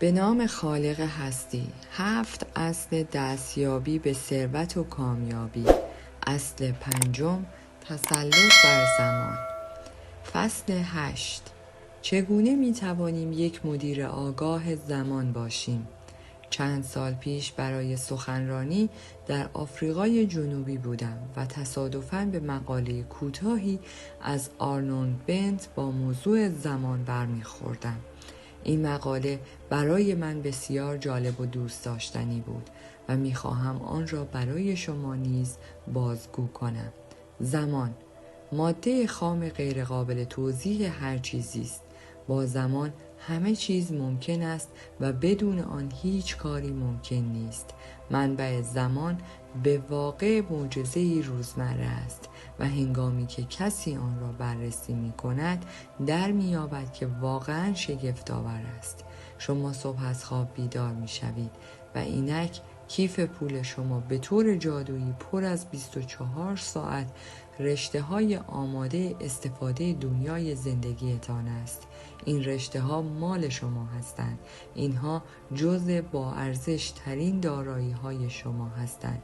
به نام خالق هستی. 7 اصل دستیابی به ثروت و کامیابی. اصل 5، تسلط بر زمان. فصل 8. چگونه می توانیم یک مدیر آگاه زمان باشیم؟ چند سال پیش برای سخنرانی در آفریقای جنوبی بودم و تصادفاً به مقاله کوتاهی از آرنولد بنت با موضوع زمان برمیخوردم. این مقاله برای من بسیار جالب و دوست داشتنی بود و میخواهم آن را برای شما نیز بازگو کنم. زمان، ماده خام غیرقابل توضیح هر چیزی است. با زمان همه چیز ممکن است و بدون آن هیچ کاری ممکن نیست. منبع زمان به واقع معجزه‌ای روزمره است و هنگامی که کسی آن را بررسی می کند در می یابد که واقعا شگفت‌آور است. شما صبح از خواب بیدار می شوید و اینک کیف پول شما به طور جادویی پر از 24 ساعت رشته های آماده استفاده دنیای زندگیتان است. این رشته ها مال شما هستند. اینها جزء با ارزش ترین دارایی های شما هستند.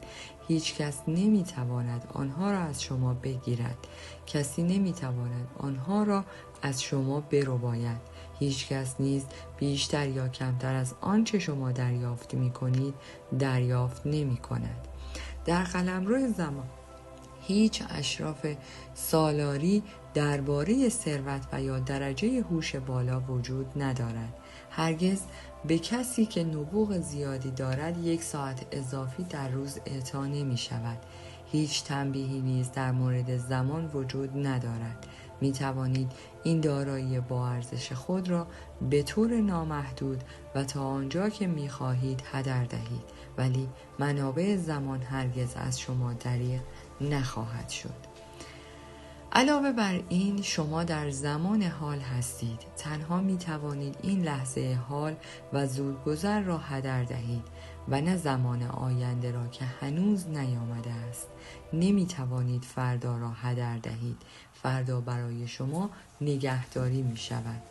هیچ کس نمی تواند آنها را از شما بگیرد. کسی نمی تواند آنها را از شما برباید. هیچ کس نیز بیشتر یا کمتر از آنچه شما دریافت می کنید دریافت نمی کند. در قلمرو زمان هیچ اشراف سالاری درباره ثروت و یا درجه هوش بالا وجود ندارد. هرگز به کسی که نبوغ زیادی دارد 1 ساعت اضافی در روز اعطا نمی شود. هیچ تنبیهی نیز در مورد زمان وجود ندارد. می توانید این دارایی با ارزش خود را به طور نامحدود و تا آنجا که می خواهید هدر دهید، ولی منابع زمان هرگز از شما دریغ نخواهد شد. علاوه بر این شما در زمان حال هستید. تنها می توانید این لحظه حال و زودگذر را هدر دهید و نه زمان آینده را که هنوز نیامده است. نمی توانید فردا را هدر دهید. فردا برای شما نگهداری می شود.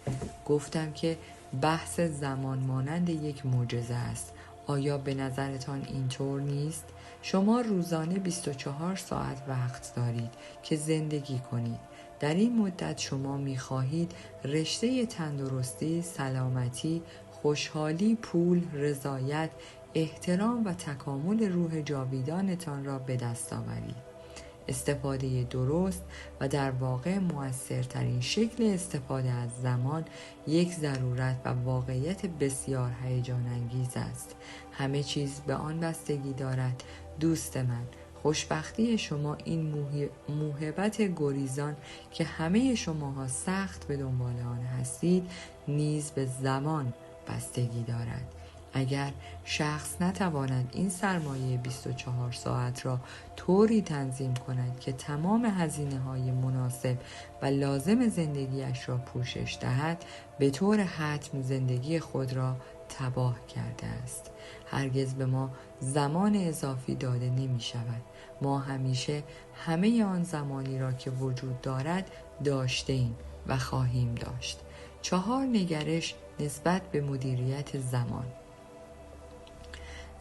گفتم که بحث زمان مانند یک معجزه است. آیا به نظرتان اینطور نیست؟ شما روزانه 24 ساعت وقت دارید که زندگی کنید. در این مدت شما می‌خواهید رشته تندرستی، سلامتی، خوشحالی، پول، رضایت، احترام و تکامل روح جاویدانتان را به دست آورید. استفاده درست و در واقع مؤثرترین شکل استفاده از زمان یک ضرورت و واقعیت بسیار هیجان انگیز است. همه چیز به آن بستگی دارد. دوست من، خوشبختی شما این موهبت گریزان که همه شماها سخت به دنبال آن هستید نیز به زمان بستگی دارد. اگر شخص نتواند این سرمایه 24 ساعت را طوری تنظیم کند که تمام هزینه‌های مناسب و لازم زندگیش را پوشش دهد، به طور حتم زندگی خود را تباه کرده است. هرگز به ما زمان اضافی داده نمی شود. ما همیشه همه آن زمانی را که وجود دارد داشته ایم و خواهیم داشت. 4 نگرش نسبت به مدیریت زمان.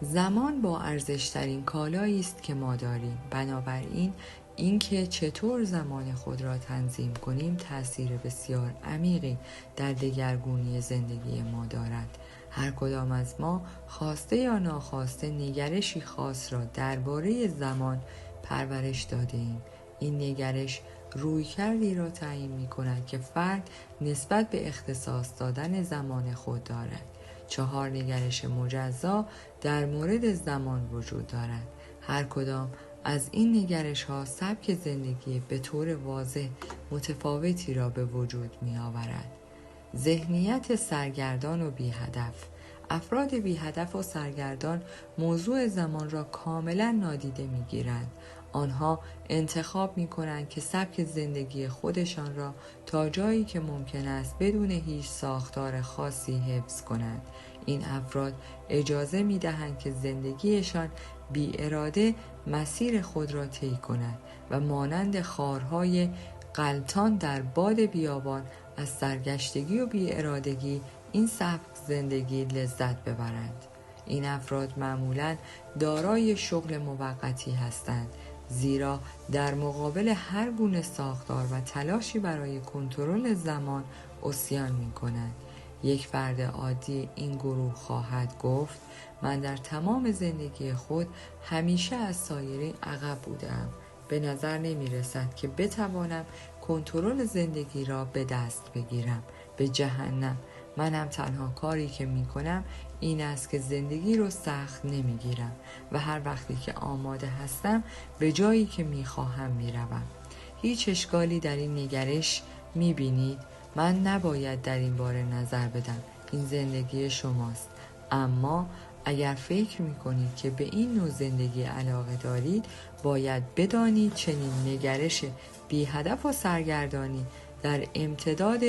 زمان با ارزش‌ترین کالایی است که ما داریم. بنابراین اینکه چطور زمان خود را تنظیم کنیم تأثیر بسیار عمیقی در دگرگونی زندگی ما دارد. هر کدام از ما خواسته یا ناخواسته نگرشی خاص را درباره زمان پرورش داده ایم. این نگرش رویکردی را تعیین می کند که فرد نسبت به اختصاص دادن زمان خود دارد. 4 نگرش مجزا در مورد زمان وجود دارد. هر کدام از این نگرش ها سبک زندگی به طور واضح متفاوتی را به وجود می آورد. ذهنیت سرگردان و بی هدف. افراد بی هدف و سرگردان موضوع زمان را کاملا نادیده می گیرند. آنها انتخاب می کنند که سبک زندگی خودشان را تا جایی که ممکن است بدون هیچ ساختار خاصی حفظ کنند. این افراد اجازه می دهند که زندگیشان بی اراده مسیر خود را طی کند و مانند خارهای غلتان در باد بیابان از سرگشتگی و بی ارادگی این سبک زندگی لذت ببرند. این افراد معمولاً دارای شغل موقتی هستند، زیرا در مقابل هر گونه ساختار و تلاشی برای کنترل زمان عصیان می‌کنند. یک فرد عادی این گروه خواهد گفت: من در تمام زندگی خود همیشه از سایرین عقب بودم. به نظر نمی رسد که بتوانم کنترل زندگی را به دست بگیرم. به جهنم! منم تنها کاری که می کنم این است که زندگی رو سخت نمی گیرم و هر وقتی که آماده هستم به جایی که می خواهم می روم. هیچ اشکالی در این نگرش می بینید؟ من نباید در این باره نظر بدم. این زندگی شماست. اما اگر فکر می کنید که به این نوع زندگی علاقه دارید، باید بدانید چنین نگرش بی هدف و سرگردانی در امتداد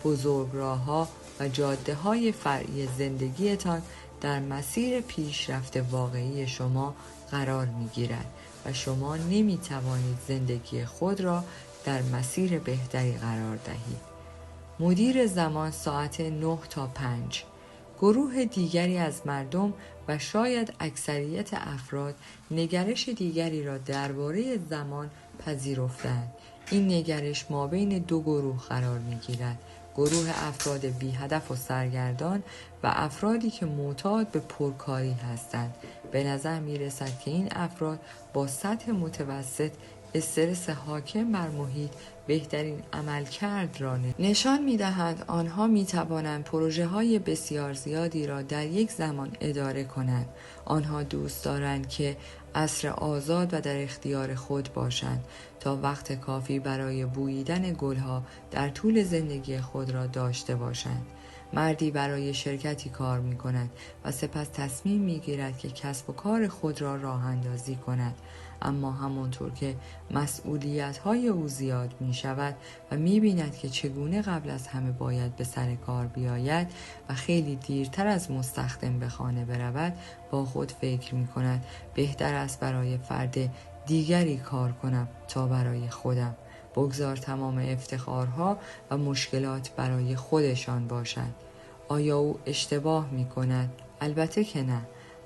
بزرگراه‌ها و جاده‌های فرعی زندگیتان در مسیر پیشرفت واقعی شما قرار می‌گیرد و شما نمی‌توانید زندگی خود را در مسیر بهتری قرار دهید. مدیر زمان ساعت 9 تا 5. گروه دیگری از مردم و شاید اکثریت افراد نگرش دیگری را درباره زمان پذیرفتند. این نگرش مابین دو گروه قرار می‌گیرد: گروه افراد بی هدف و سرگردان و افرادی که معتاد به پرکاری هستند. به نظر می‌رسد که این افراد با سطح متوسط استرس حاکم بر محیط بهترین عملکرد را نشان می‌دهند. آنها می‌توانند پروژه‌های بسیار زیادی را در یک زمان اداره کنند. آنها دوست دارند که عصر آزاد و در اختیار خود باشند تا وقت کافی برای بوییدن گلها در طول زندگی خود را داشته باشند. مردی برای شرکتی کار می کند و سپس تصمیم می گیرد که کسب و کار خود را راه اندازی کند. اما همانطور که مسئولیت‌های او زیاد می شود و می بیند که چگونه قبل از همه باید به سر کار بیاید و خیلی دیرتر از مستخدم به خانه برود، با خود فکر می کند بهتر است برای فرد دیگری کار کنم تا برای خودم. بگذار تمام افتخارها و مشکلات برای خودشان باشد. آیا او اشتباه می کند؟ البته که نه.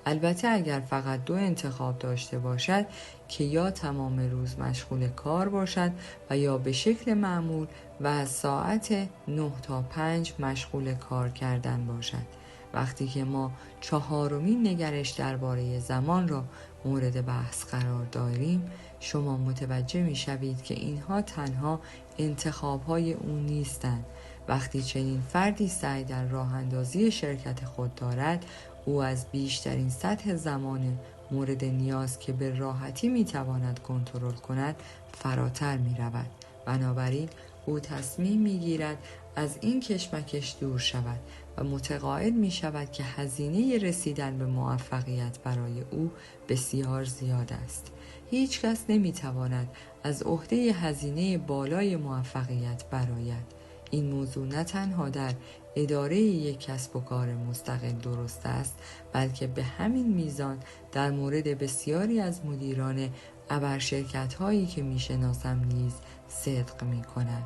البته اگر فقط دو انتخاب داشته باشد که یا تمام روز مشغول کار باشد و یا به شکل معمول و از ساعت 9 تا 5 مشغول کار کردن باشد. وقتی که ما چهارمین نگرش درباره زمان را مورد بحث قرار داریم، شما متوجه می شوید که اینها تنها انتخاب‌های او نیستند. وقتی چنین فردی سعی در راه اندازی شرکت خود دارد، او از بیشترین سطح زمان مورد نیاز که به راحتی می تواند کنترل کند فراتر می رود. بنابراین او تصمیم می گیرد از این کشمکش دور شود و متقاعد می شود که هزینه رسیدن به موفقیت برای او بسیار زیاد است. هیچ کس نمی تواند از عهده هزینه بالای موفقیت برآید. این موضوع نه تنها در اداره یک کسب و کار مستقل درست است، بلکه به همین میزان در مورد بسیاری از مدیران ابرشرکت هایی که می شناسم نیز صدق می کند.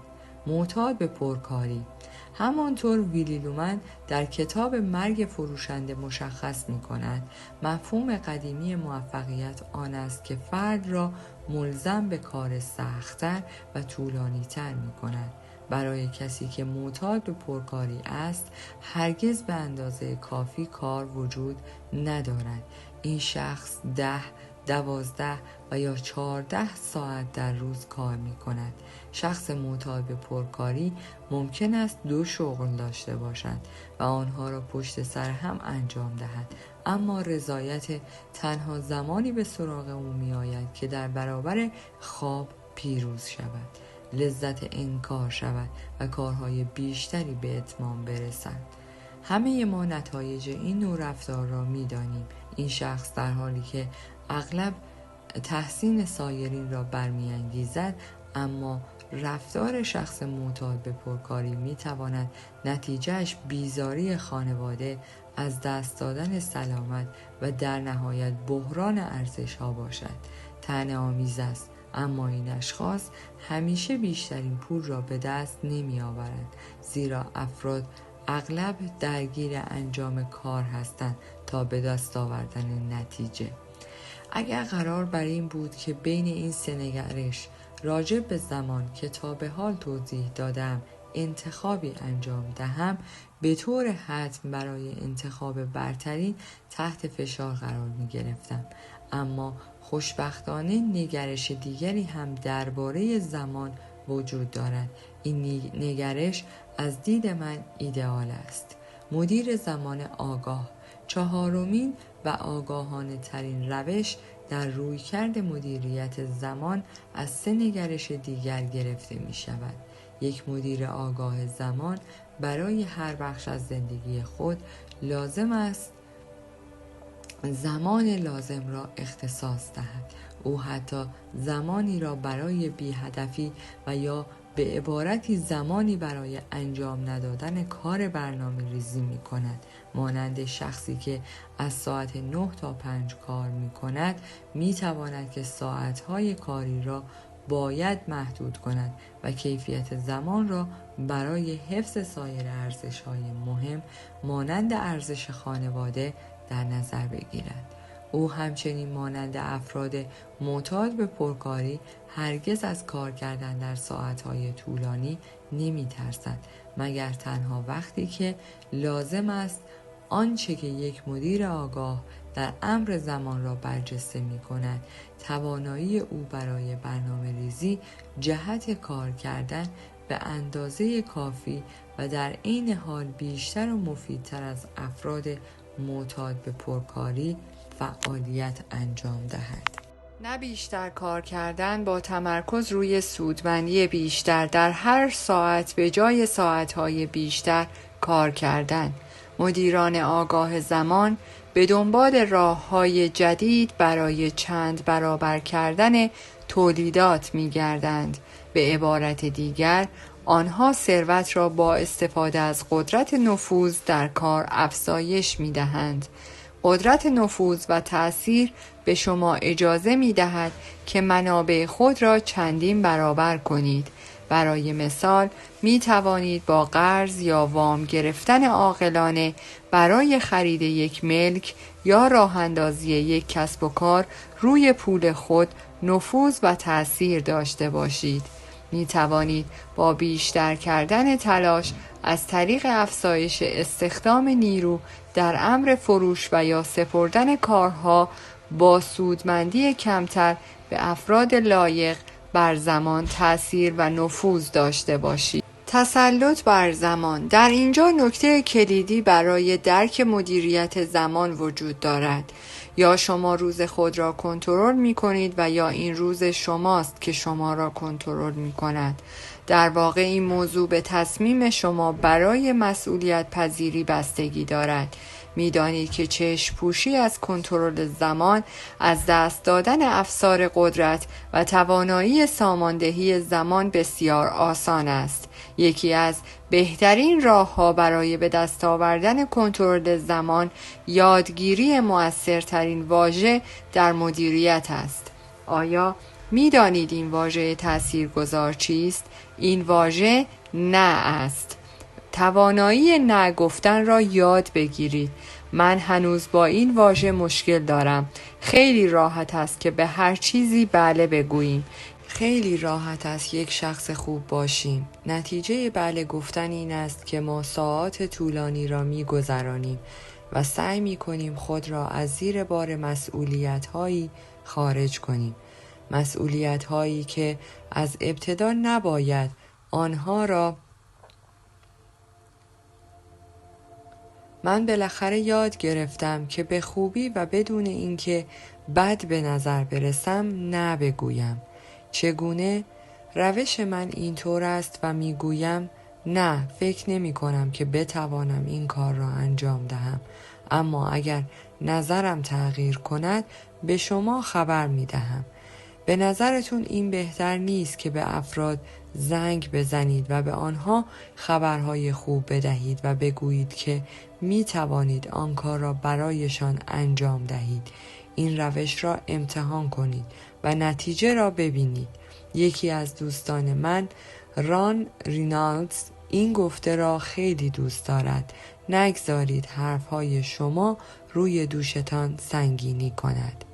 معتاد به پرکاری. همانطور ویلی لومن در کتاب مرگ فروشنده مشخص می کند، مفهوم قدیمی موفقیت آن است که فرد را ملزم به کار سخت‌تر و طولانی‌تر می کند. برای کسی که معتاد به پرکاری است، هرگز به اندازه کافی کار وجود ندارد. این شخص 10، 12 و یا 14 ساعت در روز کار می کند. شخص معتاد به پرکاری ممکن است 2 شغل داشته باشد و آنها را پشت سر هم انجام دهد، اما رضایت تنها زمانی به سراغ او می آید که در برابر خواب پیروز شود، لذت انکار شود و کارهای بیشتری به اتمام برسند. همه ما نتایج این نوع رفتار را می دانیم. این شخص در حالی که اغلب تحسین سایرین را برمی‌انگیزد، اما رفتار شخص معتاد به پرکاری می تواند نتیجهش بیزاری خانواده، از دست دادن سلامت و در نهایت بحران ارزش‌ها باشد. طعنه‌آمیز است، اما این اشخاص همیشه بیشترین پول را به دست نمی آورند، زیرا افراد اغلب درگیر انجام کار هستند تا به دست آوردن نتیجه. اگر قرار بر این بود که بین این سه نگرش راجع به زمان که تا به حال توضیح دادم انتخابی انجام دهم، به طور حتم برای انتخاب برترین تحت فشار قرار می گرفتم. اما خوشبختانه نگرش دیگری هم درباره زمان وجود دارد. این نگرش از دید من ایدئال است. مدیر زمان آگاه، چهارمین و آگاهانه ترین روش در رویکرد مدیریت زمان از سه نگرش دیگر گرفته می شود. یک مدیر آگاه زمان برای هر بخش از زندگی خود لازم است زمان لازم را اختصاص دهد. او حتی زمانی را برای بی‌هدفی و یا به عبارتی زمانی برای انجام ندادن کار برنامه ریزی می کند. مانند شخصی که از ساعت 9 تا 5 کار می کند، می تواند که ساعتهای کاری را باید محدود کند و کیفیت زمان را برای حفظ سایر ارزش‌های مهم مانند ارزش خانواده در نظر بگیرد. او همچنین مانند افراد معتاد به پرکاری هرگز از کار کردن در ساعتهای طولانی نمی ترسد، مگر تنها وقتی که لازم است. آنچه که یک مدیر آگاه در امر زمان را برجسته می کند، توانایی او برای برنامه ریزی جهت کار کردن به اندازه کافی و در عین حال بیشتر و مفیدتر از افراد معتاد به پرکاری فعالیت انجام دهد. نه بیشتر کار کردن با تمرکز روی سودمندی بیشتر در هر ساعت به جای ساعتهای بیشتر کار کردن. مدیران آگاه زمان به دنبال راه‌های جدید برای چند برابر کردن تولیدات می‌گردند. به عبارت دیگر، آنها ثروت را با استفاده از قدرت نفوذ در کار افزایش می‌دهند. قدرت نفوذ و تأثیر به شما اجازه می‌دهد که منابع خود را چندین برابر کنید. برای مثال می توانید با قرض یا وام گرفتن عاقلانه برای خرید یک ملک یا راه اندازی یک کسب و کار روی پول خود نفوذ و تأثیر داشته باشید. می توانید با بیشتر کردن تلاش از طریق افزایش استخدام نیرو در امر فروش و یا سپردن کارها با سودمندی کمتر به افراد لایق بر زمان تأثیر و نفوذ داشته باشید. تسلط بر زمان. در اینجا نکته کلیدی برای درک مدیریت زمان وجود دارد. یا شما روز خود را کنترل می کنید و یا این روز شماست که شما را کنترل می کند. در واقع این موضوع به تصمیم شما برای مسئولیت پذیری بستگی دارد. می‌دانید که چشم پوشی از کنترل زمان از دست دادن افسار قدرت و توانایی ساماندهی زمان بسیار آسان است. یکی از بهترین راه‌ها برای به دست آوردن کنترل زمان یادگیری مؤثرترین واژه در مدیریت است. آیا می‌دانید این واژه تاثیرگذار چیست؟ این واژه نه است. توانایی نه گفتن را یاد بگیرید. من هنوز با این واژه مشکل دارم. خیلی راحت است که به هر چیزی بله بگوییم. خیلی راحت است یک شخص خوب باشیم. نتیجه بله گفتن این است که ما ساعات طولانی را می‌گذرانیم و سعی می‌کنیم خود را از زیر بار مسئولیت‌هایی خارج کنیم. مسئولیت‌هایی که از ابتدا نباید آنها را. من بالاخره یاد گرفتم که به خوبی و بدون اینکه بد به نظر برسم نه بگویم. چگونه؟ روش من اینطور است و میگویم نه، فکر نمی کنم که بتوانم این کار را انجام دهم، اما اگر نظرم تغییر کند به شما خبر می دهم. به نظرتون این بهتر نیست که به افراد زنگ بزنید و به آنها خبرهای خوب بدهید و بگویید که می توانید آن کار را برایشان انجام دهید. این روش را امتحان کنید و نتیجه را ببینید. یکی از دوستان من، ران رینالدز، این گفته را خیلی دوست دارد. نگذارید حرفهای شما روی دوشتان سنگینی کند.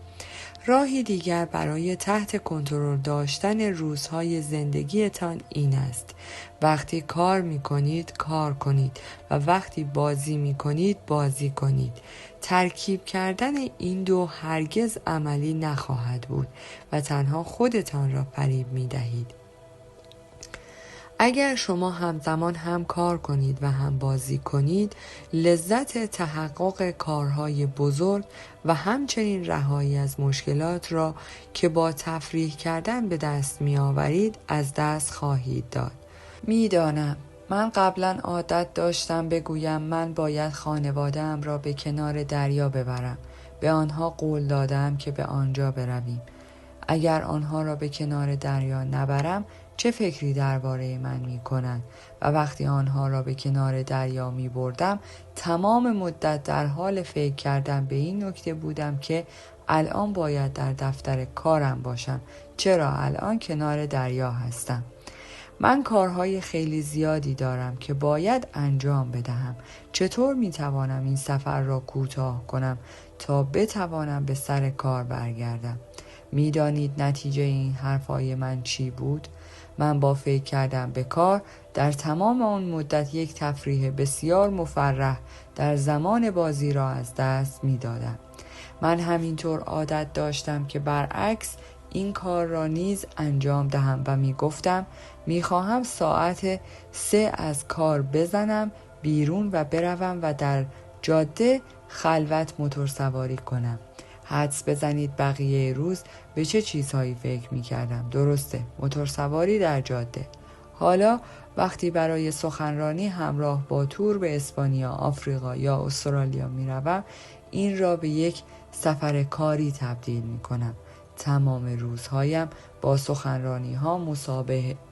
راهی دیگر برای تحت کنترل داشتن روزهای زندگیتان این است: وقتی کار می کنید کار کنید و وقتی بازی می کنید بازی کنید. ترکیب کردن این دو هرگز عملی نخواهد بود و تنها خودتان را فریب می دهید. اگر شما همزمان هم کار کنید و هم بازی کنید، لذت تحقق کارهای بزرگ و همچنین رهایی از مشکلات را که با تفریح کردن به دست می آورید از دست خواهید داد. می دانم من قبلا عادت داشتم بگویم من باید خانواده‌ام را به کنار دریا ببرم. به آنها قول دادم که به آنجا برویم. اگر آنها را به کنار دریا نبرم چه فکری درباره من می کنند؟ و وقتی آنها را به کنار دریا می بردم تمام مدت در حال فکر کردن به این نکته بودم که الان باید در دفتر کارم باشم. چرا الان کنار دریا هستم؟ من کارهای خیلی زیادی دارم که باید انجام بدهم. چطور می توانم این سفر را کوتاه کنم تا بتوانم به سر کار برگردم؟ می دانید نتیجه این حرفای من چی بود؟ من با فکر کردم به کار در تمام آن مدت یک تفریح بسیار مفرح در زمان بازی را از دست می دادم. من همینطور عادت داشتم که برعکس این کار را نیز انجام دهم و می گفتم می خواهم ساعت 3 از کار بزنم بیرون و بروم و در جاده خلوت موتور سواری کنم. حدس بزنید بقیه روز به چه چیزهایی فکر می کردم. درسته، موتور سواری در جاده. حالا وقتی برای سخنرانی همراه با تور به اسپانیا، آفریقا یا استرالیا می روم، این را به یک سفر کاری تبدیل می کنم. تمام روزهایم با سخنرانی ها،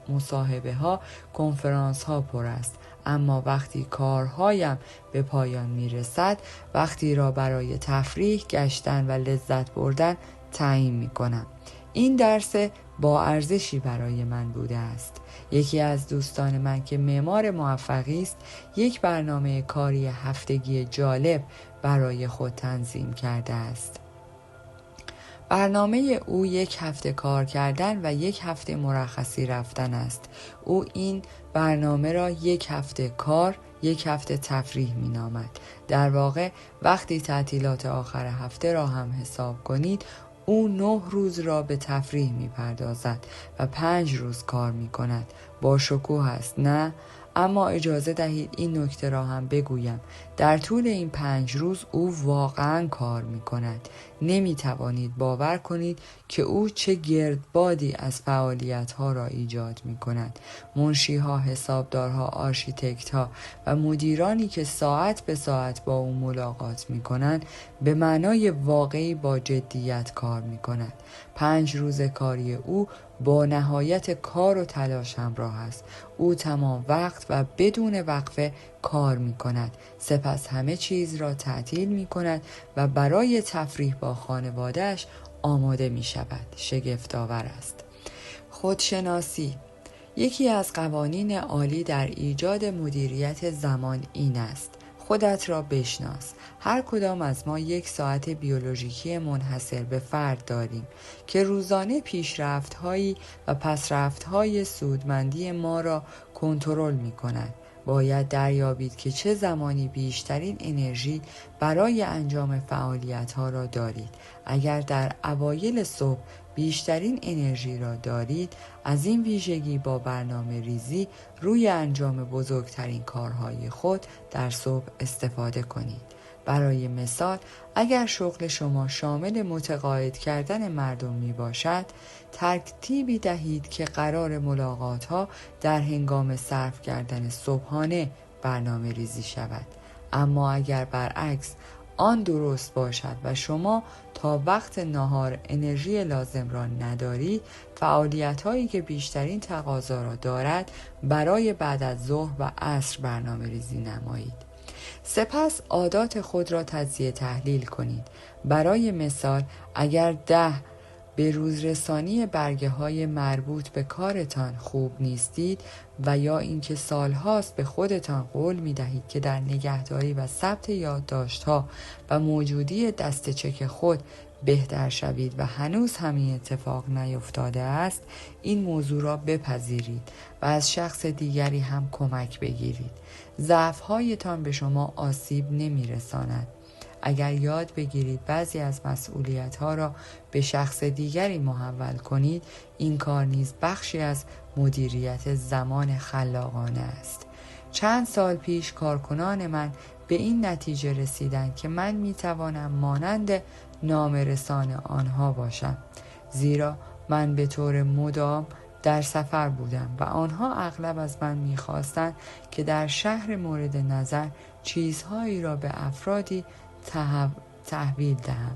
مصاحبه ها، کنفرانس ها پر است. اما وقتی کارهایم به پایان می رسد، وقتی را برای تفریح، گشتن و لذت بردن تعیین می کنم. این درس با ارزشی برای من بوده است. یکی از دوستان من که معمار موفقی است، یک برنامه کاری هفتگی جالب برای خود تنظیم کرده است. برنامه او 1 هفته کار کردن و 1 هفته مرخصی رفتن است. او این برنامه را 1 هفته کار، 1 هفته تفریح می نامد. در واقع وقتی تعطیلات آخر هفته را هم حساب کنید، او 9 روز را به تفریح می پردازد و 5 روز کار می کند. با شکوه است، نه؟ اما اجازه دهید این نکته را هم بگویم. در طول این 5 روز او واقعا کار می کند. نمی توانید باور کنید که او چه گردبادی از فعالیت ها را ایجاد می کند. منشی ها، حسابدارها، آرشیتکت ها و مدیرانی که ساعت به ساعت با او ملاقات می کنند به معنای واقعی با جدیت کار می کند. 5 روز کاری او با نهایت کار و تلاش همراه است. او تمام وقت و بدون وقفه کار می کند. سپس همه چیز را تعطیل می کند و برای تفریح با خانواده‌اش آماده می شود. شگفت‌آور است. خودشناسی یکی از قوانین عالی در ایجاد مدیریت زمان این است: خودت را بشناس. هر کدام از ما 1 ساعت بیولوژیکی منحصر به فرد داریم که روزانه پیشرفت‌هایی و پسرفت‌های سودمندی ما را کنترل می‌کند. باید دریابید که چه زمانی بیشترین انرژی برای انجام فعالیت‌ها را دارید. اگر در اوایل صبح بیشترین انرژی را دارید، از این ویژگی با برنامه ریزی روی انجام بزرگترین کارهای خود در صبح استفاده کنید. برای مثال، اگر شغل شما شامل متقاعد کردن مردم می باشد، ترتیبی دهید که قرار ملاقات ها در هنگام صرف کردن صبحانه برنامه ریزی شود. اما اگر برعکس آن درست باشد و شما تا وقت نهار انرژی لازم را ندارید، فعالیت هایی که بیشترین تقاضا را دارد برای بعد از ظهر و عصر برنامه ریزی نمایید. سپس عادات خود را تجزیه تحلیل کنید. برای مثال، اگر 10 به روزرسانی برگه های مربوط به کارتان خوب نیستید و یا اینکه سالهاست به خودتان قول می دهید که در نگهداری و ثبت یادداشت‌ها و موجودی دست چک خود بهتر شوید و هنوز همین اتفاق نیفتاده است، این موضوع را بپذیرید و از شخص دیگری هم کمک بگیرید. ضعف‌هایتان به شما آسیب نمی‌رساند. اگر یاد بگیرید بعضی از مسئولیت‌ها را به شخص دیگری محول کنید، این کار نیز بخشی از مدیریت زمان خلاقانه است. چند سال پیش کارکنان من به این نتیجه رسیدند که من میتوانم مانند نامه‌رسان آنها باشم، زیرا من به طور مدام در سفر بودم و آنها اغلب از من میخواستند که در شهر مورد نظر چیزهایی را به افرادی تحویل دهم.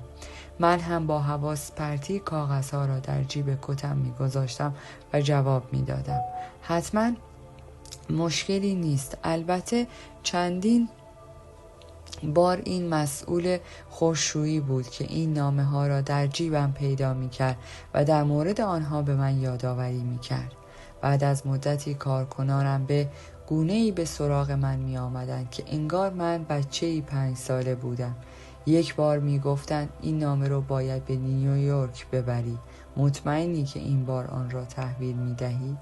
من هم با حواس پرتی کاغذها را در جیب کتم میگذاشتم و جواب میدادم. حتما مشکلی نیست. البته چندین بار این مسئول خشویی بود که این نامه ها را در جیبم پیدا می کرد و در مورد آنها به من یادآوری می کرد. بعد از مدتی کارکنانم به گونه‌ای به سراغ من می آمدند که انگار من بچه‌ای 5 ساله بودم. یک بار می گفتند این نامه رو باید به نیویورک ببری. مطمئنی که این بار آن را تحویل می دهی؟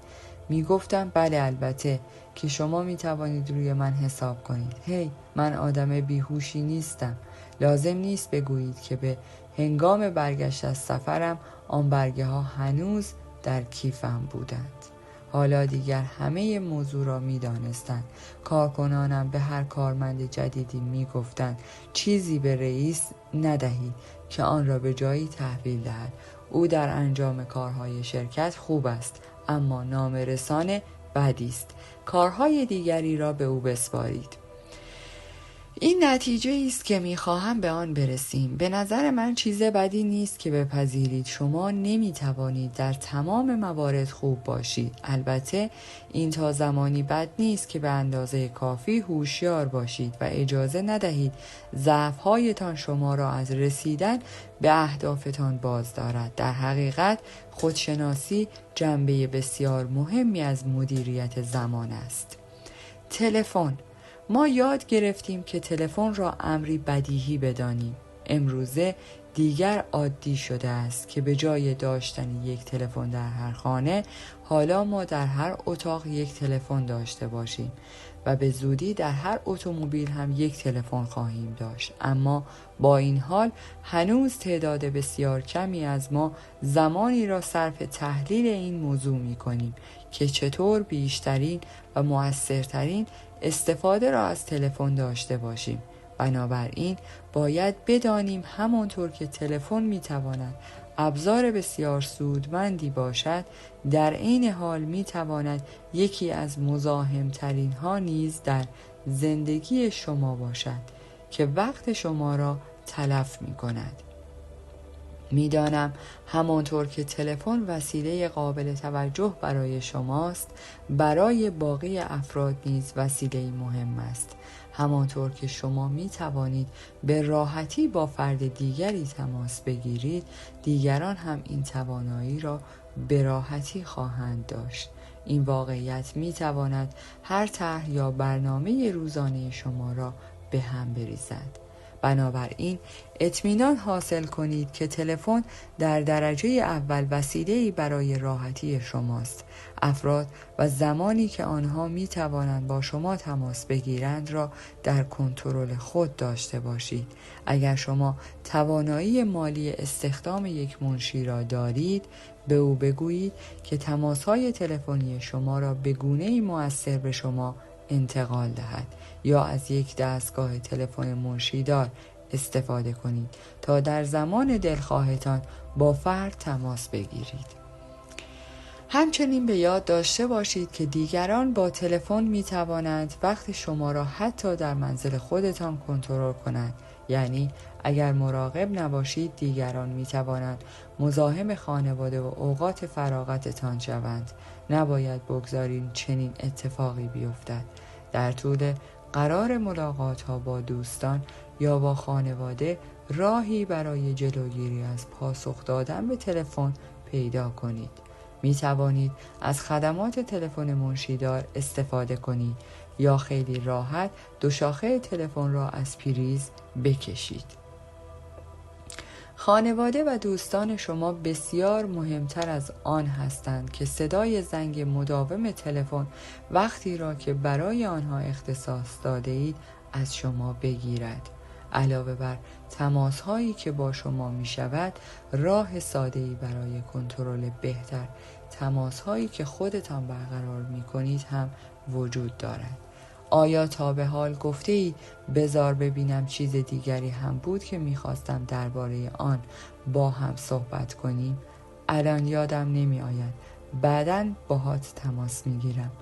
می گفتم بله، البته که شما می توانید روی من حساب کنید. هی، من آدم بیهوشی نیستم. لازم نیست بگویید که به هنگام برگشت از سفرم آن برگه ها هنوز در کیفم بودند. حالا دیگر همه موضوع را می دانستند. کارکنانم به هر کارمند جدیدی می گفتند چیزی به رئیس ندهید که آن را به جایی تحویل دهد. او در انجام کارهای شرکت خوب است، اما نامه‌رسان بدی است. کارهای دیگری را به او بسپارید. این نتیجه است که می‌خواهم به آن برسیم. به نظر من چیز بدی نیست که بپذیرید شما نمی‌توانید در تمام موارد خوب باشید. البته این تا زمانی بد نیست که به اندازه کافی هوشیار باشید و اجازه ندهید ضعف‌هایتان شما را از رسیدن به اهدافتان باز دارد. در حقیقت خودشناسی جنبه بسیار مهمی از مدیریت زمان است. تلفن. ما یاد گرفتیم که تلفن را امری بدیهی بدانیم. امروزه دیگر عادی شده است که به جای داشتن یک تلفن در هر خانه، حالا ما در هر اتاق یک تلفن داشته باشیم و به زودی در هر اتومبیل هم یک تلفن خواهیم داشت. اما با این حال هنوز تعداد بسیار کمی از ما زمانی را صرف تحلیل این موضوع می کنیم که چطور بیشترین و مؤثرترین استفاده را از تلفن داشته باشیم. بنابراین باید بدانیم همانطور که تلفن میتواند ابزار بسیار سودمندی باشد، در عین حال میتواند یکی از مزاحمترین ها نیز در زندگی شما باشد که وقت شما را تلف میکند. میدانم همانطور که تلفن وسیله قابل توجه برای شماست، برای باقی افراد نیز وسیله مهم است. همانطور که شما می توانید به راحتی با فرد دیگری تماس بگیرید، دیگران هم این توانایی را به راحتی خواهند داشت. این واقعیت می تواند هر طرح یا برنامه روزانه شما را به هم بریزد. بنابراین اطمینان حاصل کنید که تلفن در درجه اول وسیله‌ای برای راحتی شماست. افراد و زمانی که آنها می توانند با شما تماس بگیرند را در کنترل خود داشته باشید. اگر شما توانایی مالی استخدام یک منشی را دارید، به او بگویید که تماس‌های تلفنی شما را به گونه‌ای مؤثر به شما انتقال دهد یا از یک دستگاه تلفن منشیدار استفاده کنید تا در زمان دلخواهتان با فرد تماس بگیرید. همچنین به یاد داشته باشید که دیگران با تلفن می توانند وقت شما را حتی در منزل خودتان کنترل کنند. یعنی اگر مراقب نباشید دیگران می توانند مزاحم خانواده و اوقات فراغتتان شوند. نباید بگذارید چنین اتفاقی بیفتد. در طول قرار ملاقات ها با دوستان یا با خانواده راهی برای جلوگیری از پاسخ دادن به تلفن پیدا کنید. می توانید از خدمات تلفن منشیدار استفاده کنید یا خیلی راحت دو شاخه تلفن را از پریز بکشید. خانواده و دوستان شما بسیار مهمتر از آن هستند که صدای زنگ مداوم تلفن وقتی را که برای آنها اختصاص داده اید از شما بگیرد. علاوه بر تماس هایی که با شما می شود، راه ساده‌ای برای کنترل بهتر تماس هایی که خودتان برقرار می کنید هم وجود دارد. آیا تا به حال گفته اید بذار ببینم چیز دیگری هم بود که میخواستم درباره آن با هم صحبت کنیم؟ الان یادم نمی آید. بعداً باهات تماس میگیرم.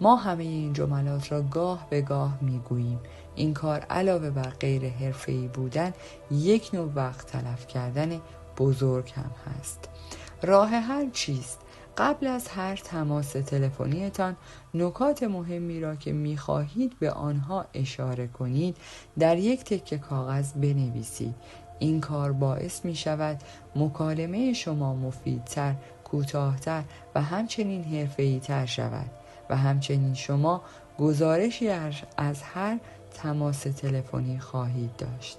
ما همه این جملات را گاه به گاه میگوییم. این کار علاوه بر غیر حرفه‌ای بودن یک نوع وقت تلف کردن بزرگ هم هست. راه حل چیست؟ قبل از هر تماس تلفنیتان نکات مهمی را که می‌خواهید به آنها اشاره کنید در یک تکه کاغذ بنویسید. این کار باعث می‌شود مکالمه شما مفیدتر، کوتاه‌تر و همچنین حرفه‌ای‌تر شود و همچنین شما گزارشی از هر تماس تلفنی خواهید داشت.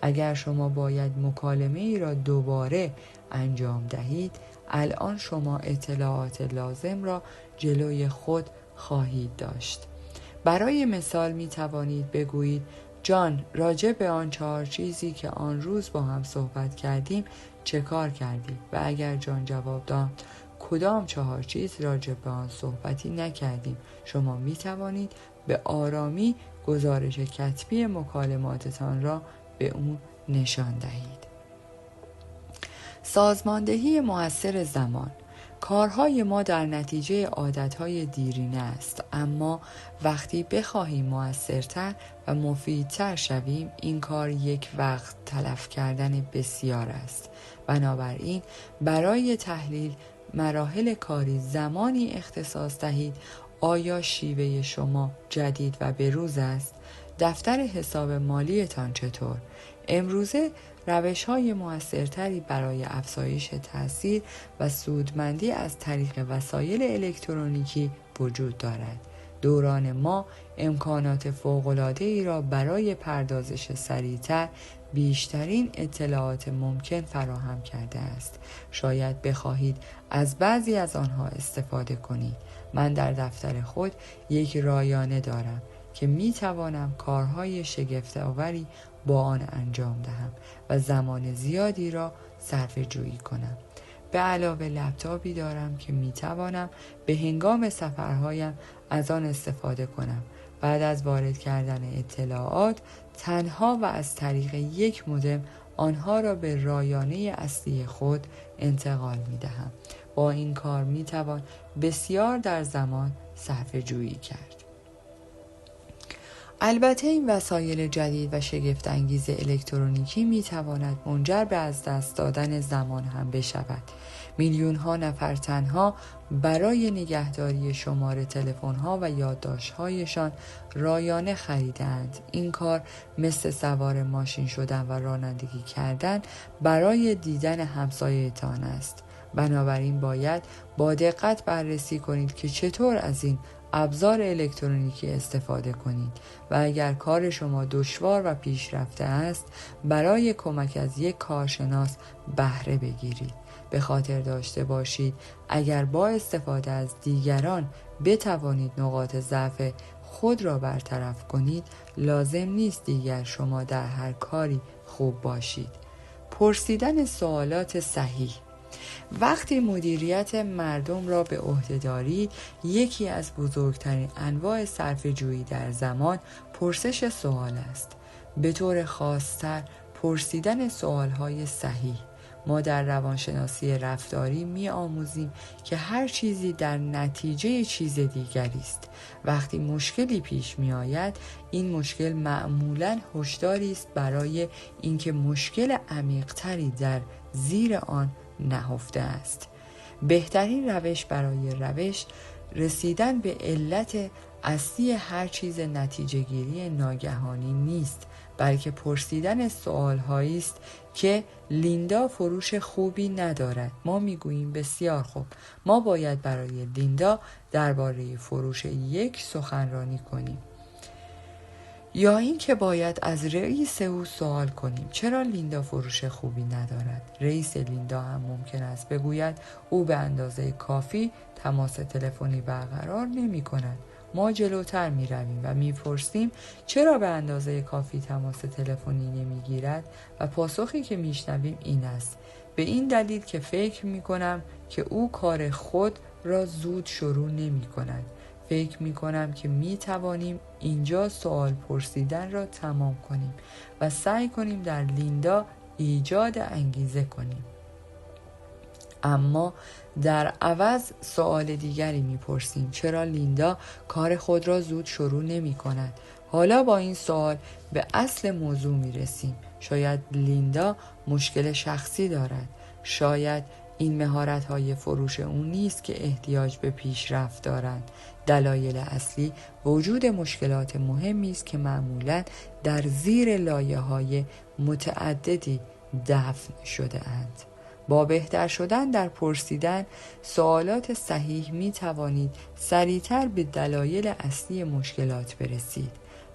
اگر شما باید مکالمه ای را دوباره انجام دهید، الان شما اطلاعات لازم را جلوی خود خواهید داشت. برای مثال می توانید بگویید جان، راجع به آن 4 چیزی که آن روز با هم صحبت کردیم چه کار کردی؟ و اگر جان جواب داد کدام 4 چیز راجع به آن صحبتی نکردیم، شما می توانید به آرامی گزارش کتبی مکالماتتان را به اون نشان دهید. سازماندهی مؤثر زمان. کارهای ما در نتیجه عادتهای دیرینه است، اما وقتی بخواهیم مؤثرتر و مفیدتر شویم این کار یک وقت تلف کردن بسیار است. بنابراین برای تحلیل مراحل کاری زمانی اختصاص دهید. آیا شیوه شما جدید و بروز است؟ دفتر حساب مالیتان چطور؟ امروزه روش‌های مؤثرتری برای افزایش تأثیر و سودمندی از طریق وسایل الکترونیکی وجود دارد. دوران ما امکانات فوق‌العاده‌ای را برای پردازش سریعتر بیشترین اطلاعات ممکن فراهم کرده است. شاید بخواهید از بعضی از آنها استفاده کنید. من در دفتر خود یک رایانه دارم که می توانم کارهای شگفت‌آوری با آن انجام دهم و زمان زیادی را صرفه جویی کنم. به علاوه لپتاپی دارم که می توانم به هنگام سفرهایم از آن استفاده کنم. بعد از وارد کردن اطلاعات تنها و از طریق یک مودم آنها را به رایانه اصلی خود انتقال می دهم. با این کار می توان بسیار در زمان صرفه جویی کرد. البته این وسایل جدید و شگفت انگیز الکترونیکی می تواند منجر به از دست دادن زمان هم بشود. میلیون ها نفر تنها برای نگهداری شماره تلفن ها و یادداشت هایشان رایانه خریدند. این کار مثل سوار ماشین شدن و رانندگی کردن برای دیدن همسایه‌تان است. بنابراین باید با دقت بررسی کنید که چطور از این ابزار الکترونیکی استفاده کنید و اگر کار شما دشوار و پیشرفته است برای کمک از یک کارشناس بهره بگیرید. به خاطر داشته باشید اگر با استفاده از دیگران بتوانید نقاط ضعف خود را برطرف کنید، لازم نیست دیگر شما در هر کاری خوب باشید. پرسیدن سوالات صحیح. وقتی مدیریت مردم را به عهده دارید، یکی از بزرگترین انواع صرفه‌جویی در زمان پرسش سوال است. به طور خاص‌تر پرسیدن سوالهای صحیح. ما در روانشناسی رفتاری می آموزیم که هر چیزی در نتیجه چیز دیگری است. وقتی مشکلی پیش می آید، این مشکل معمولاً هشداری است برای اینکه مشکل عمیق‌تری در زیر آن نهفته است. بهترین روش برای رسیدن به علت اصلی هر چیز نتیجه گیری ناگهانی نیست، بلکه پرسیدن سوال هایی است که لیندا فروش خوبی ندارد. ما میگوییم بسیار خوب، ما باید برای لیندا درباره فروش یک سخنرانی کنیم. یا این که باید از رئیس او سوال کنیم چرا لیندا فروش خوبی ندارد. رئیس لیندا هم ممکن است بگوید او به اندازه کافی تماس تلفنی برقرار نمی کند. ما جلوتر می رویم و می پرسیم چرا به اندازه کافی تماس تلفنی نمی گیرد و پاسخی که می شنویم این است: به این دلیل که فکر می کنم که او کار خود را زود شروع نمی کند. فکر می کنم که می توانیم اینجا سوال پرسیدن را تمام کنیم و سعی کنیم در لیندا ایجاد انگیزه کنیم. اما در عوض سوال دیگری می پرسیم: چرا لیندا کار خود را زود شروع نمی کند؟ حالا با این سوال به اصل موضوع می رسیم. شاید لیندا مشکل شخصی دارد. شاید این مهارت‌های فروش اون نیست که احتیاج به پیشرفت دارند. دلایل اصلی وجود مشکلات مهمی است که معمولاً در زیر لایه‌های متعددی دفن شده اند. با بهتر شدن در پرسیدن سوالات صحیح می توانید سریعتر به دلایل اصلی مشکلات برسید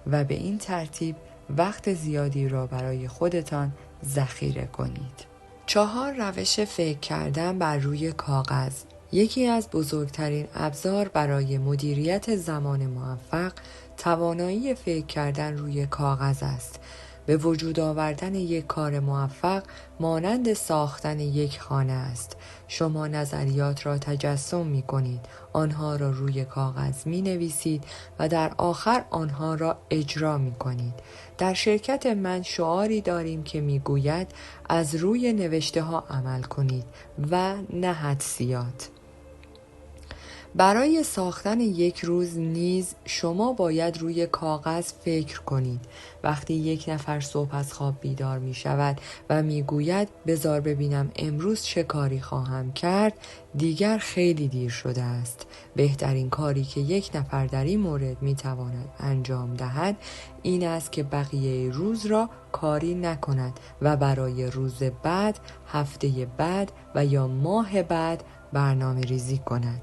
و به این ترتیب وقت زیادی را برای خودتان ذخیره کنید. 4 روش فکر کردن بر روی کاغذ. یکی از بزرگترین ابزار برای مدیریت زمان موفق توانایی فکر کردن روی کاغذ است. به وجود آوردن یک کار موفق مانند ساختن یک خانه است. شما نظریات را تجسم می کنید، آنها را روی کاغذ می نویسید و در آخر آنها را اجرا می کنید. در شرکت من شعاری داریم که می گوید از روی نوشته ها عمل کنید و نه حدسیات. برای ساختن یک روز نیز شما باید روی کاغذ فکر کنید. وقتی یک نفر صبح از خواب بیدار می شود و می گوید بذار ببینم امروز چه کاری خواهم کرد، دیگر خیلی دیر شده است. بهترین کاری که یک نفر در این مورد می تواند انجام دهد این است که بقیه روز را کاری نکند و برای روز بعد، هفته بعد و یا ماه بعد برنامه ریزی کند.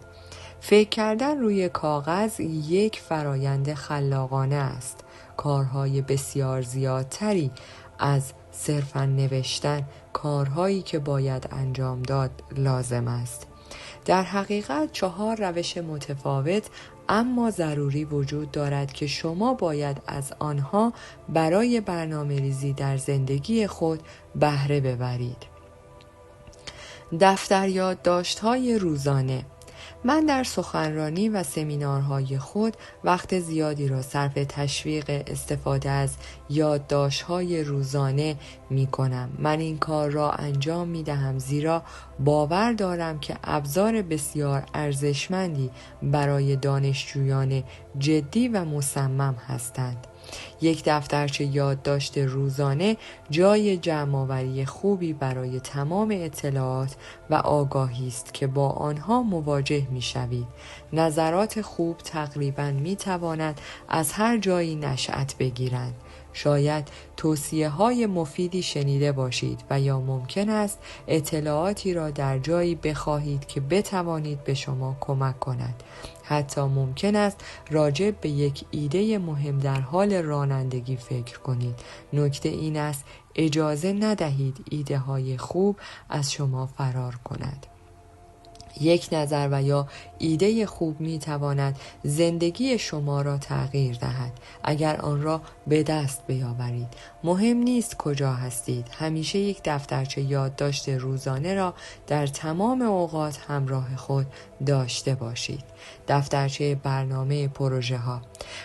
فکر کردن روی کاغذ یک فرایند خلاقانه است. کارهای بسیار زیادتری از صرفاً نوشتن، کارهایی که باید انجام داد لازم است. در حقیقت 4 روش متفاوت اما ضروری وجود دارد که شما باید از آنها برای برنامه‌ریزی در زندگی خود بهره ببرید. دفتر یادداشت‌های روزانه. من در سخنرانی و سمینارهای خود وقت زیادی را صرف تشویق استفاده از یادداشت‌های روزانه می کنم. من این کار را انجام می دهم زیرا باور دارم که ابزار بسیار ارزشمندی برای دانشجویان جدی و مصمم هستند. یک دفترچه یادداشت روزانه جای جمع‌آوری خوبی برای تمام اطلاعات و آگاهی است که با آنها مواجه می‌شوید. نظرات خوب تقریباً می‌توانند از هر جایی نشأت بگیرند. شاید توصیه‌های مفیدی شنیده باشید و یا ممکن است اطلاعاتی را در جایی بخواهید که بتوانید به شما کمک کند. حتی ممکن است راجع به یک ایده مهم در حال رانندگی فکر کنید. نکته این است اجازه ندهید ایده های خوب از شما فرار کند. یک نظر و یا ایده خوب می تواند زندگی شما را تغییر دهد اگر آن را به دست بیاورید. مهم نیست کجا هستید، همیشه یک دفترچه یادداشت روزانه را در تمام اوقات همراه خود داشته باشید. دفترچه برنامه پروژه ها.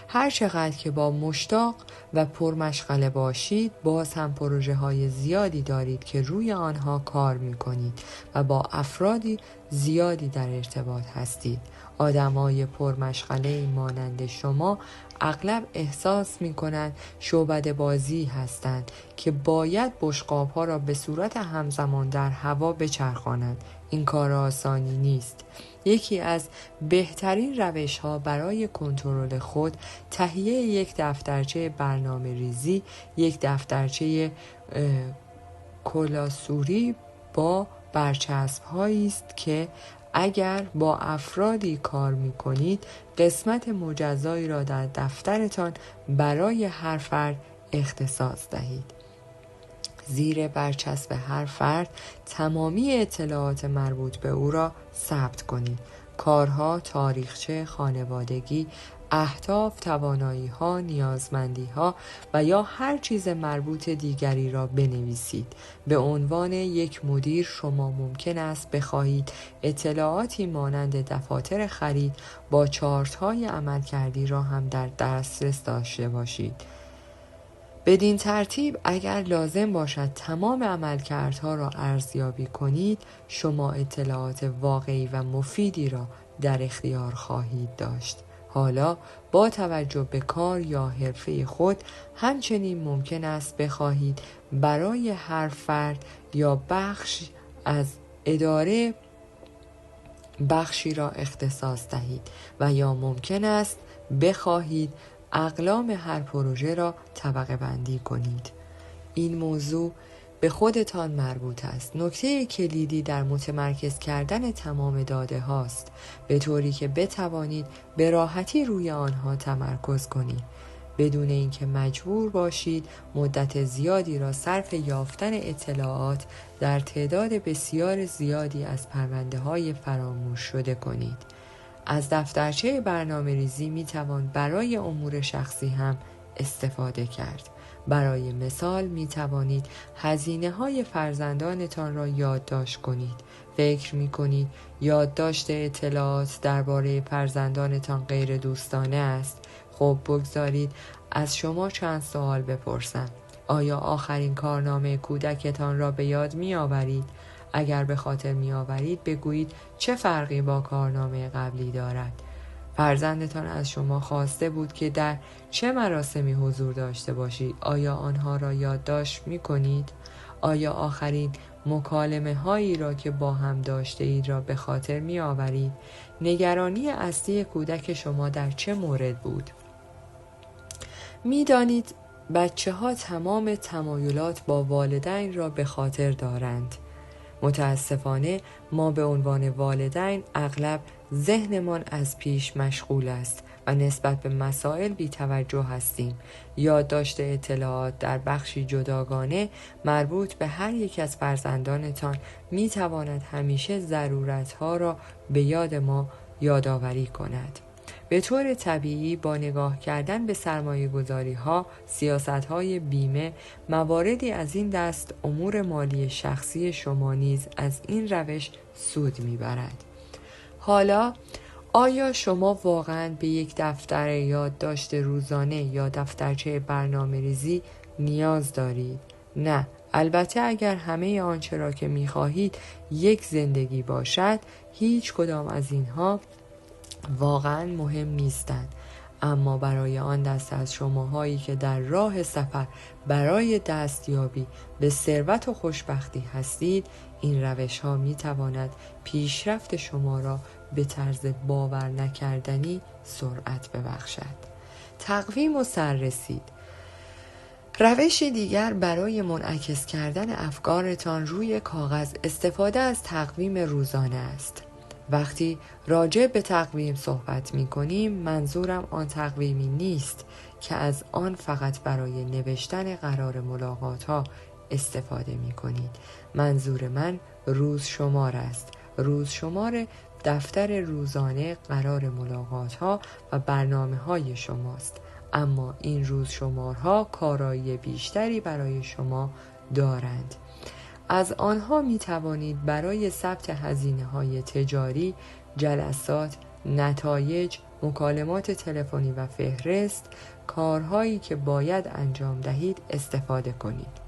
هر چقدر که با مشتاق و پرمشغله باشید باز هم پروژه های زیادی دارید که روی آنها کار می کنید و با افرادی زیادی در ارتباط هستید. آدمای پرمشغله مانند شما اغلب احساس می‌کنند شعبده بازی هستند که باید بشقاب‌ها را به صورت همزمان در هوا بچرخانند. این کار آسانی نیست. یکی از بهترین روش‌ها برای کنترل خود تهیه یک دفترچه برنامه‌ریزی، یک دفترچه کلاسوری با برچسب‌هایی است که اگر با افرادی کار می‌کنید قسمت مجزایی را در دفترتان برای هر فرد اختصاص دهید. زیر برچسب هر فرد تمامی اطلاعات مربوط به او را ثبت کنید. کارها، تاریخچه خانوادگی، اهداف، توانایی‌ها، نیازمندی‌ها و یا هر چیز مربوط دیگری را بنویسید. به عنوان یک مدیر شما ممکن است بخواهید اطلاعاتی مانند دفاتر خرید با چارت‌های عملکردی را هم در دسترس داشته باشید. بدین ترتیب اگر لازم باشد تمام عملکردها را ارزیابی کنید، شما اطلاعات واقعی و مفیدی را در اختیار خواهید داشت. حالا با توجه به کار یا حرفه خود همچنین ممکن است بخواهید برای هر فرد یا بخش از اداره بخشی را اختصاص دهید و یا ممکن است بخواهید اقلام هر پروژه را طبقه بندی کنید. این موضوع به خودتان مربوط است. نکته کلیدی در متمرکز کردن تمام داده هاست، به طوری که بتوانید به راحتی روی آنها تمرکز کنید، بدون اینکه مجبور باشید مدت زیادی را صرف یافتن اطلاعات در تعداد بسیار زیادی از پرونده‌های فراموش شده کنید. از دفترچه برنامه‌ریزی می‌توان برای امور شخصی هم استفاده کرد. برای مثال می‌توانید هزینه‌های فرزندانتان را یادداشت کنید. فکر می‌کنید یادداشت اطلاعات درباره فرزندانتان غیر دوستانه است؟ خب بگذارید از شما چند سوال بپرسم. آیا آخرین کارنامه کودکتان را به یاد می‌آورید؟ اگر به خاطر می‌آورید بگویید چه فرقی با کارنامه قبلی دارد. فرزندتان از شما خواسته بود که در چه مراسمی حضور داشته باشید. آیا آنها را یادداشت می‌کنید؟ آیا آخرین مکالمه هایی را که با هم داشته اید را به خاطر می‌آورید؟ نگرانی اصلی کودک شما در چه مورد بود؟ می‌دانید بچه‌ها تمام تمایلات با والدین را به خاطر دارند. متاسفانه ما به عنوان والدین اغلب ذهنمان از پیش مشغول است و نسبت به مسائل بی توجه هستیم. یادداشت اطلاعات در بخشی جداگانه مربوط به هر یک از فرزندانتان می تواند همیشه ضرورتها را به یاد ما یادآوری کند. به طور طبیعی با نگاه کردن به سرمایه‌گذاری‌ها، سیاست‌های بیمه، مواردی از این دست امور مالی شخصی شما نیز از این روش سود می‌برد. حالا آیا شما واقعاً به یک دفتر یادداشت روزانه یا دفترچه برنامه‌ریزی نیاز دارید؟ نه. البته اگر همه آنچه را که می‌خواهید یک زندگی باشد، هیچ کدام از اینها واقعاً مهم نیستند. اما برای آن دست از شماهایی که در راه سفر برای دستیابی به ثروت و خوشبختی هستید، این روش ها می تواند پیشرفت شما را به طرز باور نکردنی سرعت ببخشد. تقویم و سررسید. روش دیگر برای منعکس کردن افکارتان روی کاغذ استفاده از تقویم روزانه است. وقتی راجع به تقویم صحبت می کنیم، منظورم آن تقویمی نیست که از آن فقط برای نوشتن قرار ملاقات ها استفاده می کنید. منظور من روز شمار است. روز شمار دفتر روزانه قرار ملاقات ها و برنامه های شماست. اما این روز شمارها کارایی بیشتری برای شما دارند. از آنها می توانید برای ثبت هزینه‌های تجاری، جلسات، نتایج، مکالمات تلفنی و فهرست کارهایی که باید انجام دهید استفاده کنید.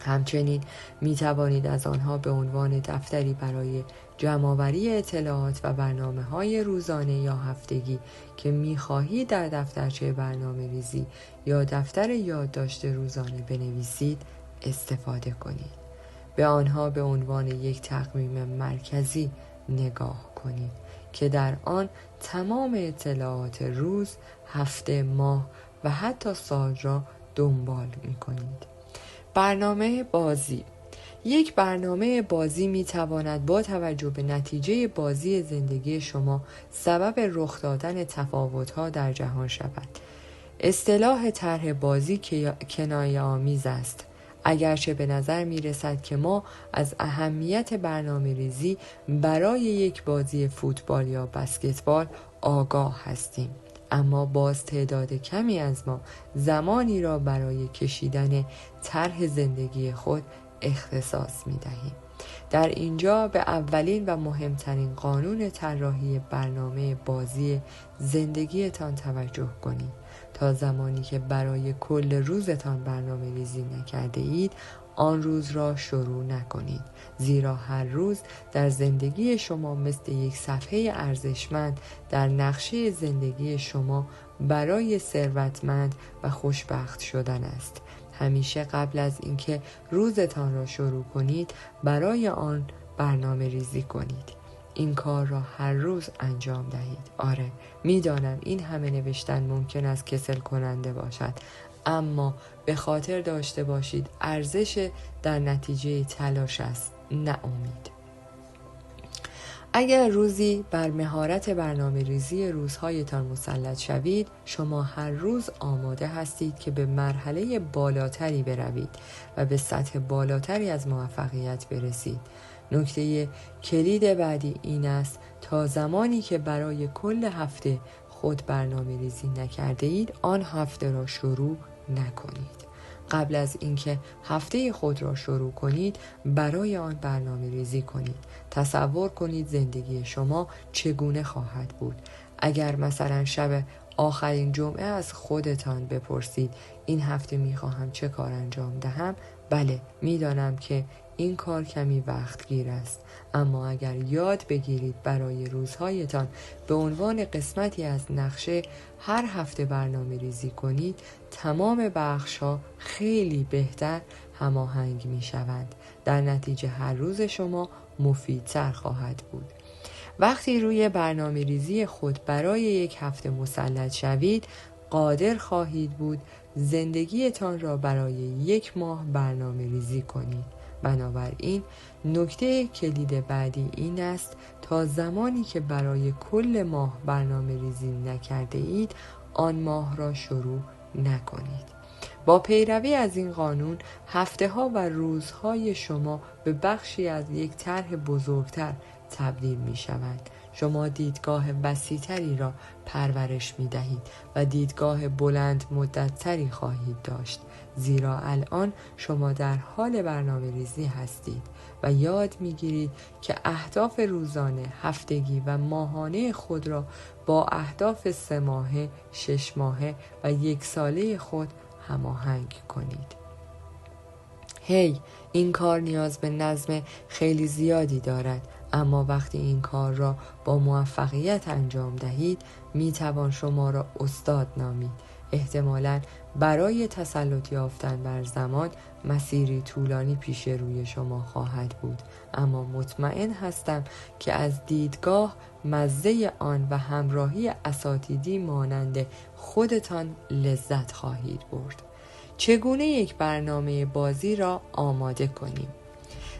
همچنین می توانید از آنها به عنوان دفتری برای جمع‌آوری اطلاعات و برنامه‌های روزانه یا هفتگی که می خواهید در دفترچه برنامه‌ریزی یا دفتر یادداشت روزانه بنویسید استفاده کنید. به آنها به عنوان یک تقویم مرکزی نگاه کنید که در آن تمام اطلاعات روز، هفته، ماه و حتی سال را دنبال می کنید. برنامه بازی. یک برنامه بازی می تواند با توجه به نتیجه بازی زندگی شما سبب رخ دادن تفاوت‌ها در جهان شود. اصطلاح طرح بازی کنایه آمیز است، اگرچه به نظر می رسد که ما از اهمیت برنامه ریزی برای یک بازی فوتبال یا بسکتبال آگاه هستیم، اما باز تعداد کمی از ما زمانی را برای کشیدن طرح زندگی خود اختصاص می دهیم. در اینجا به اولین و مهمترین قانون طراحی برنامه بازی زندگیتان توجه کنید. تا زمانی که برای کل روزتان برنامه ریزی نکرده اید، آن روز را شروع نکنید، زیرا هر روز در زندگی شما مثل یک صفحه ارزشمند در نقشه زندگی شما برای ثروتمند و خوشبخت شدن است. همیشه قبل از اینکه روزتان را شروع کنید برای آن برنامه ریزی کنید. این کار را هر روز انجام دهید. آره، میدانم این همه نوشتن ممکن است کسل کننده باشد، اما به خاطر داشته باشید ارزش در نتیجه تلاش است، نه امید. اگر روزی بر مهارت برنامه ریزی روزهایتان مسلط شوید، شما هر روز آماده هستید که به مرحله بالاتری بروید و به سطح بالاتری از موفقیت برسید. نکته کلید بعدی این است تا زمانی که برای کل هفته خود برنامه ریزی نکرده اید، آن هفته را شروع نکنید. قبل از اینکه هفته خود را شروع کنید برای آن برنامه ریزی کنید. تصور کنید زندگی شما چگونه خواهد بود. اگر مثلا شب آخرین جمعه از خودتان بپرسید این هفته میخواهم چه کار انجام دهم، بله، میدانم که این کار کمی وقت گیر است، اما اگر یاد بگیرید برای روزهایتان به عنوان قسمتی از نقشه هر هفته برنامه ریزی کنید، تمام بخش‌ها خیلی بهتر هماهنگ می شوند. در نتیجه هر روز شما مفیدتر خواهد بود. وقتی روی برنامه ریزی خود برای یک هفته مسلط شوید، قادر خواهید بود زندگیتان را برای یک ماه برنامه ریزی کنید. بنابراین نکته کلید بعدی این است تا زمانی که برای کل ماه برنامه ریزی نکرده اید، آن ماه را شروع نکنید. با پیروی از این قانون، هفته ها و روزهای شما به بخشی از یک طرح بزرگتر تبدیل می شوند. شما دیدگاه وسیع‌تری را پرورش می دهید و دیدگاه بلند مدت‌تری خواهید داشت، زیرا الان شما در حال برنامه ریزی هستید و یاد می گیرید که اهداف روزانه، هفتگی و ماهانه خود را با اهداف 3 ماهه، 6 ماهه و 1 ساله خود هماهنگ کنید. این کار نیاز به نظم خیلی زیادی دارد، اما وقتی این کار را با موفقیت انجام دهید، می توان شما را استاد نامید. احتمالاً برای تسلط یافتن بر زمان مسیری طولانی پیش روی شما خواهد بود، اما مطمئن هستم که از دیدگاه، مزه آن و همراهی اساتیدی مانند خودتان لذت خواهید برد. چگونه یک برنامه بازی را آماده کنیم؟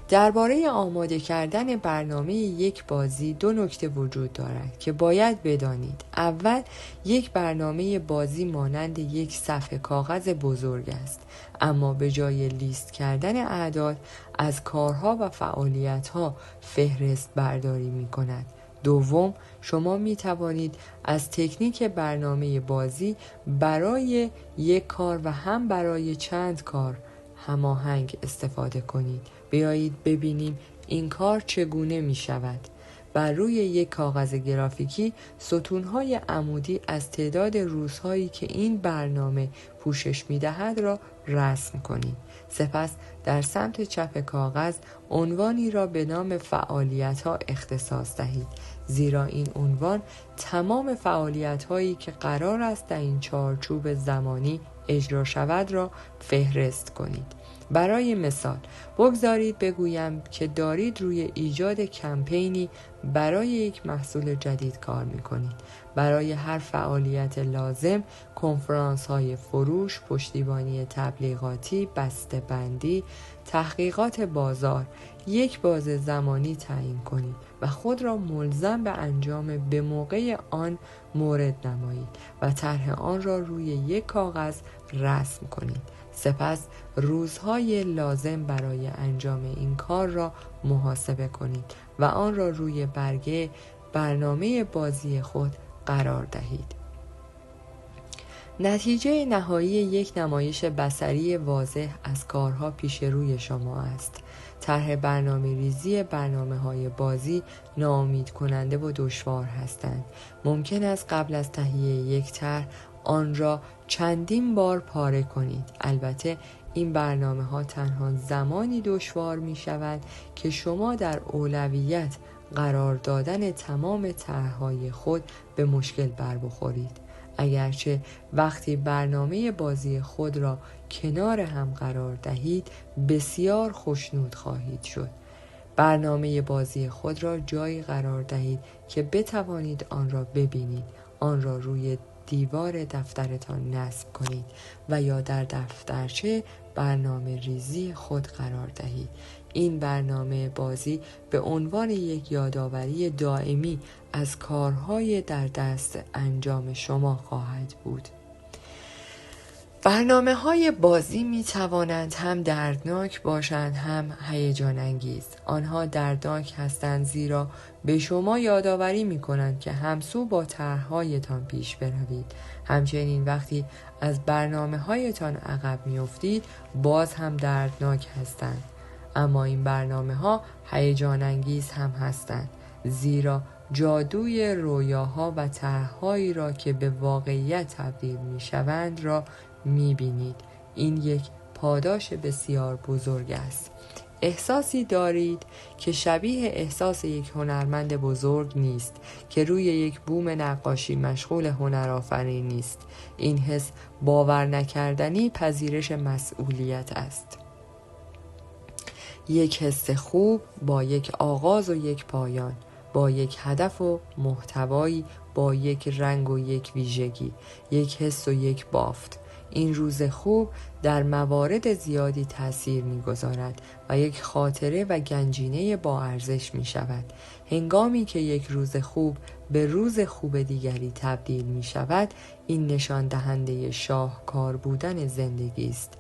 درباره آماده کردن برنامه یک بازی 2 نکته وجود دارد که باید بدانید. اول، یک برنامه بازی مانند یک صفحه کاغذ بزرگ است، اما به جای لیست کردن اعداد از کارها و فعالیت‌ها فهرست برداری می‌کند. دوم، شما می توانید از تکنیک برنامه بازی برای یک کار و هم برای چند کار هماهنگ استفاده کنید. بیایید ببینیم این کار چگونه می شود. بر روی یک کاغذ گرافیکی ستونهای عمودی از تعداد روزهایی که این برنامه پوشش می‌دهد را رسم کنید. سپس در سمت چپ کاغذ عنوانی را به نام فعالیت‌ها اختصاص دهید، زیرا این عنوان تمام فعالیت‌هایی که قرار است در این چارچوب زمانی اجرا شود را فهرست کنید. برای مثال بگذارید بگویم که دارید روی ایجاد کمپینی برای یک محصول جدید کار می‌کنید. برای هر فعالیت لازم کنفرانس‌های فروش، پشتیبانی تبلیغاتی، بسته‌بندی، تحقیقات بازار یک باز زمانی تعیین کنید و خود را ملزم به انجام به موقع آن مورد نمایید و طرح آن را روی یک کاغذ رسم کنید. سپس روزهای لازم برای انجام این کار را محاسبه کنید و آن را روی برگه برنامه بازی خود قرار دهید. نتیجه نهایی یک نمایش بصری واضح از کارها پیش روی شما است. طرح برنامه‌ریزی برنامه‌های بازی ناامید کننده و دشوار هستند. ممکن است قبل از تهیه یک طرح آن را چندین بار پاره کنید. البته این برنامه‌ها تنها زمانی دشوار می‌شوند که شما در اولویت قرار دادن تمام طرح‌های خود به مشکل بر بخورید. اگرچه وقتی برنامه بازی خود را کنار هم قرار دهید بسیار خوشنود خواهید شد. برنامه بازی خود را جایی قرار دهید که بتوانید آن را ببینید، آن را روی دیوار دفترتان نصب کنید و یا در دفترچه برنامه ریزی خود قرار دهید. این برنامه بازی به عنوان یک یادآوری دائمی از کارهای در دست انجام شما خواهد بود. برنامه‌های بازی می توانند هم دردناک باشند هم هیجان انگیز. آنها دردناک هستند زیرا به شما یادآوری می کنند که همسو با طرح‌هایتان پیش بروید. همچنین وقتی از برنامه‌هایتان عقب می افتید باز هم دردناک هستند. اما این برنامه‌ها هیجان انگیز هم هستند زیرا جادوی رویاها و طرح‌هایی را که به واقعیت تبدیل می‌شوند را می‌بینید. این یک پاداش بسیار بزرگ است. احساسی دارید که شبیه احساس یک هنرمند بزرگ نیست که روی یک بوم نقاشی مشغول هنرآفرینی است. این حس باور نکردنی پذیرش مسئولیت است. یک حس خوب با یک آغاز و یک پایان، با یک هدف و محتوایی، با یک رنگ و یک ویژگی، یک حس و یک بافت. این روز خوب در موارد زیادی تأثیر می‌گذارد و یک خاطره و گنجینه با ارزش می‌شود. هنگامی که یک روز خوب به روز خوب دیگری تبدیل می‌شود، این نشان دهنده شاهکار بودن زندگی است.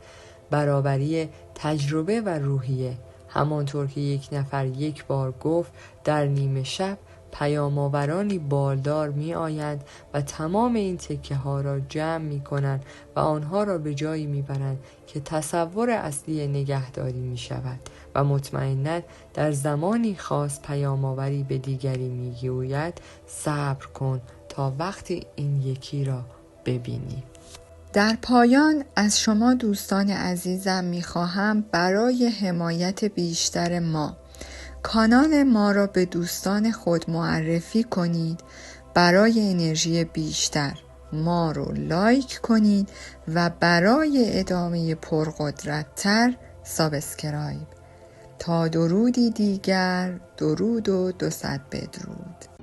برابری تجربه و روحیه. همانطور که یک نفر یک بار گفت در نیمه شب پیام‌آورانی بالدار می آیند و تمام این تکه ها را جمع می کنند و آنها را به جایی می برند که تصور اصلی نگهداری می شود و مطمئناً در زمانی خاص پیام‌آوری به دیگری می گوید صبر کن تا وقتی این یکی را ببینی. در پایان از شما دوستان عزیزم می‌خواهم برای حمایت بیشتر ما کانال ما را به دوستان خود معرفی کنید. برای انرژی بیشتر ما رو لایک کنید و برای ادامه پرقدرت‌تر سابسکرایب. تا درودی دیگر، درود و 200 بدرود.